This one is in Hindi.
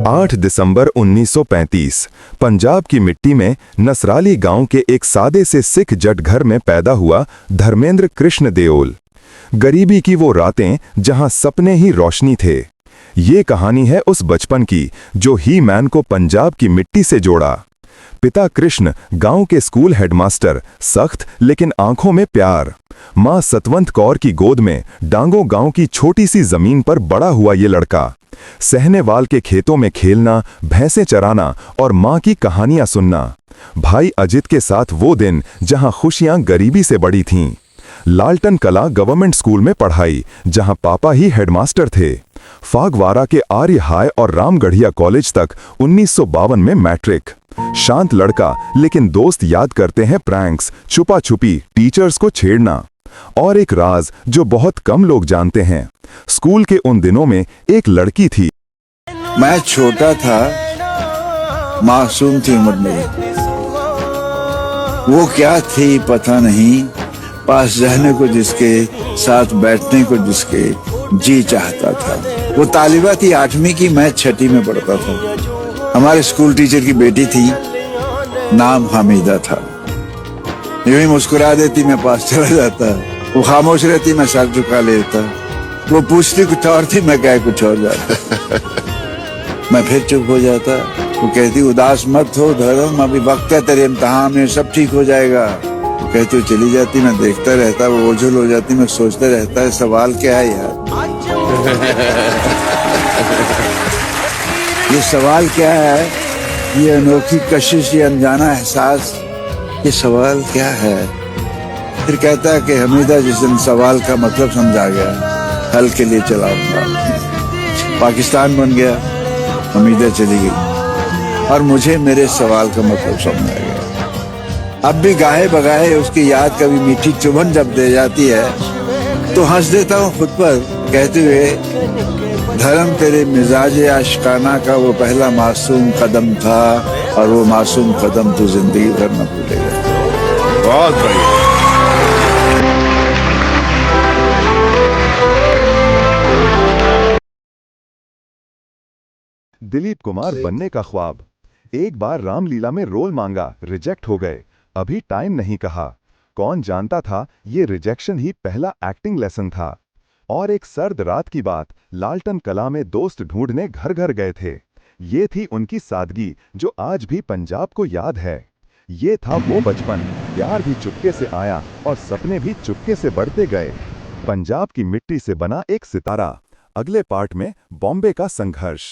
8 दिसंबर 1935 पंजाब की मिट्टी में नसराली गांव के एक सादे से सिख जट घर में पैदा हुआ धर्मेंद्र कृष्ण देओल। गरीबी की वो रातें जहां सपने ही रोशनी थे। ये कहानी है उस बचपन की जो ही मैन को पंजाब की मिट्टी से जोड़ा। पिता कृष्ण गांव के स्कूल हेडमास्टर, सख्त लेकिन आंखों में प्यार। मां सतवंत कौर की गोद में डांगो गांव की छोटी सी जमीन पर बड़ा हुआ ये लड़का। सहनेवाल के खेतों में खेलना, भैंसें चराना और मां की कहानियां सुनना। भाई अजित के साथ वो दिन जहां खुशियां गरीबी से बड़ी थीं। लालटन कला गवर्नमेंट स्कूल में पढ़ाई, जहां पापा ही हेडमास्टर थे। फागवाड़ा के आर्य हाई और रामगढ़िया कॉलेज तक 1952 में मैट्रिक। शांत लड़का, लेकिन दोस्त याद करते हैं प्रैंक्स, छुपा छुपी टीचर्स को छेड़ना। और एक राज जो बहुत कम लोग जानते हैं, स्कूल के उन दिनों में एक लड़की थी। मैं छोटा था, मासूम थी उम्र मेरी। वो क्या थी पता नहीं, पास रहने को जिसके, साथ बैठने को जिसके जी चाहता था। वो तालिबा थी 8वीं की, मैं 6ठी में पढ़ता था। हमारे स्कूल टीचर की बेटी थी, नाम हामिदा था। यूं ही मुस्कुरा देती, मैं पास चला जाता। वो खामोश रहती, मैं सर झुका लेता। वो पूछती कुछ और थी, मैं कह कुछ और जाता। मैं फिर चुप हो जाता। वो कहती उदास मत हो धर्म, अभी वक्त है तेरे इम्तिहान में, सब ठीक हो जाएगा। वो कहती वो चली जाती, मैं देखता रहता। वो ओझल हो जाती, मैं सोचता रहता है सवाल क्या है यार। ये सवाल क्या है, ये अनोखी कशिश, ये अनजाना एहसास, ये सवाल क्या है। फिर कहता है कि हमीदा जिस दिन सवाल का मतलब समझा गया, हल के लिए चलाऊंगा। पाकिस्तान बन गया, हमीदा चली गई और मुझे मेरे सवाल का मतलब समझ आ गया। अब भी गाहे बगाहे उसकी याद कभी मीठी चुभन जब दे जाती है तो हंस देता हूँ खुद पर, कहते हुए धर्म तेरे मिजाज आशिकाना का वो पहला मासूम कदम था और वो मासूम कदम तो जिंदगी भर न भूलेगा। बहुत बढ़िया। दिलीप कुमार बनने का ख्वाब। एक बार रामलीला में रोल मांगा, रिजेक्ट हो गए। अभी टाइम नहीं कहा। कौन जानता था ये रिजेक्शन ही पहला एक्टिंग लेसन था। और एक सर्द रात की बात, लालटन कला में दोस्त ढूंढने घर घर गए थे। ये थी उनकी सादगी जो आज भी पंजाब को याद है। ये था वो बचपन, प्यार भी चुपके से आया और सपने भी चुपके से बढ़ते गए। पंजाब की मिट्टी से बना एक सितारा। अगले पार्ट में बॉम्बे का संघर्ष।